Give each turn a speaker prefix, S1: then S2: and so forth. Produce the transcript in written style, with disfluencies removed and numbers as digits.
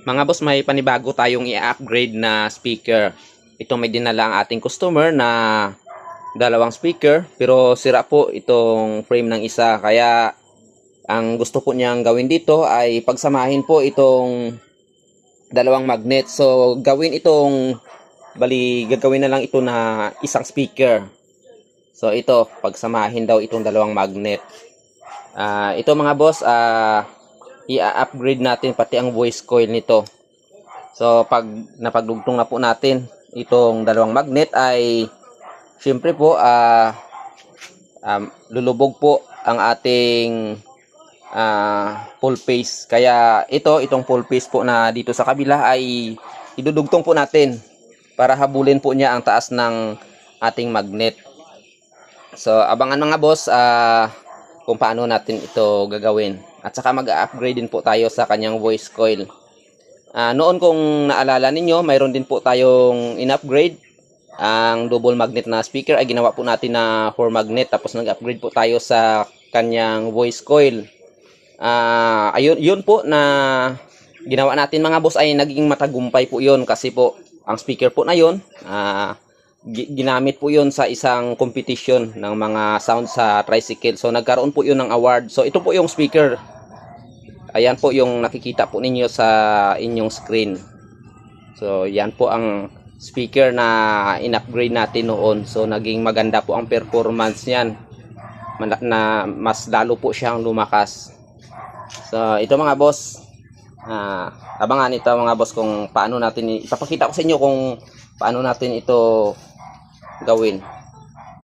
S1: Mga boss, may panibago tayong i-upgrade na speaker. Ito may dinala ang ating customer na dalawang speaker, pero sira po itong frame ng isa. Kaya ang gusto po niyang gawin dito ay pagsamahin po itong dalawang magnet. So gawin itong, gagawin na lang ito na isang speaker. So ito, pagsamahin daw itong dalawang magnet. Ito mga boss, i-upgrade natin pati ang voice coil nito. So pag napagdugtong na po natin itong dalawang magnet ay syempre po lulubog po ang ating full phase. Kaya itong full phase po na dito sa kabila ay idudugtong po natin para habulin po niya ang taas ng ating magnet. So abangan mga boss kung paano natin ito gagawin. At saka mag-upgrade din po tayo sa kanyang voice coil. Noon kung naalala ninyo, mayroon din po tayong in-upgrade. Ang double magnet na speaker ay ginawa po natin na 4 magnet. Tapos nag-upgrade po tayo sa kanyang voice coil. Yun po na ginawa natin mga boss ay naging matagumpay po yun. Kasi po ang speaker po na yun, ginamit po yun sa isang competition ng mga sound sa tricycle. So nagkaroon po yun ng award. So ito po yung speaker. Ayan po yung nakikita po ninyo sa inyong screen. So yan po ang speaker na in-upgrade natin noon. So naging maganda po ang performance niyan. Na mas lalo po siyang lumakas. So ito mga boss, abangan ito mga boss kung paano natin ipapakita ko sa inyo kung paano natin ito gawin.